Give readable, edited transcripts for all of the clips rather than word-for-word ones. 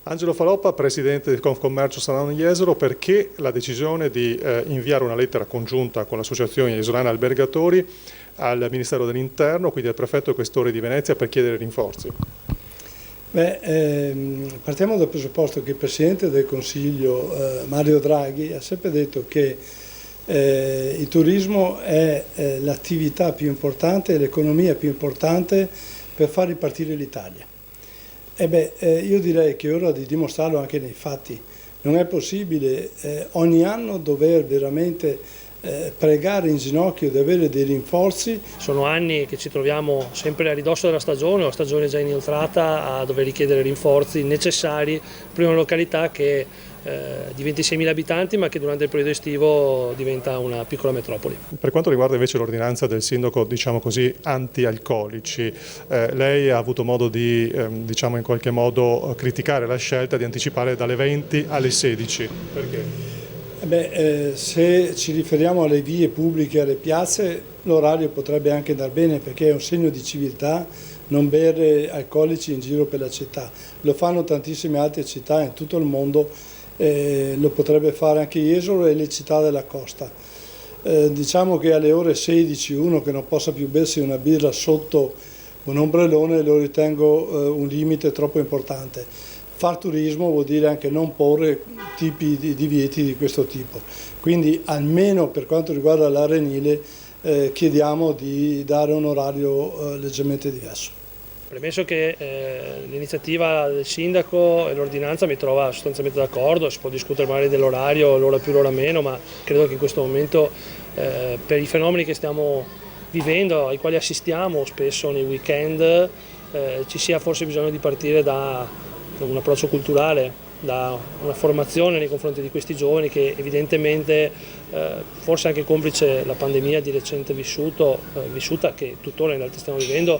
Angelo Faloppa, presidente di Confcommercio Salano Jesolo, perché la decisione di inviare una lettera congiunta con l'Associazione Jesolana Albergatori al Ministero dell'Interno, quindi al prefetto e questore di Venezia, per chiedere rinforzi? Partiamo dal presupposto che il Presidente del Consiglio Mario Draghi ha sempre detto che il turismo è l'attività più importante e l'economia più importante per far ripartire l'Italia. Io direi che è ora di dimostrarlo anche nei fatti. Non è possibile ogni anno dover veramente pregare in ginocchio di avere dei rinforzi. Sono anni che ci troviamo sempre a ridosso della stagione, la stagione è già inoltrata, a dover richiedere rinforzi necessari per una località che di 26.000 abitanti ma che durante il periodo estivo diventa una piccola metropoli. Per quanto riguarda invece l'ordinanza del sindaco, diciamo così, anti-alcolici, lei ha avuto modo di, diciamo in qualche modo, criticare la scelta di anticipare dalle 20 alle 16. Perché? Se ci riferiamo alle vie pubbliche, alle piazze, l'orario potrebbe anche andare bene perché è un segno di civiltà non bere alcolici in giro per la città. Lo fanno tantissime altre città in tutto il mondo, lo potrebbe fare anche Jesolo e le città della costa. Diciamo che alle ore 16 uno che non possa più bersi una birra sotto un ombrellone lo ritengo un limite troppo importante. Far turismo vuol dire anche non porre tipi di divieti di questo tipo, quindi almeno per quanto riguarda l'Arenile chiediamo di dare un orario leggermente diverso. Premesso che l'iniziativa del sindaco e l'ordinanza mi trova sostanzialmente d'accordo, si può discutere magari dell'orario, l'ora più, l'ora meno, ma credo che in questo momento per i fenomeni che stiamo vivendo, ai quali assistiamo spesso nei weekend, ci sia forse bisogno di partire da un approccio culturale, da una formazione nei confronti di questi giovani che evidentemente, forse anche complice la pandemia di recente vissuta, che tuttora in realtà stiamo vivendo,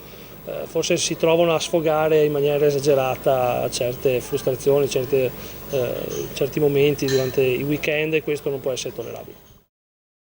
forse si trovano a sfogare in maniera esagerata certe frustrazioni, certi momenti durante i weekend, e questo non può essere tollerabile.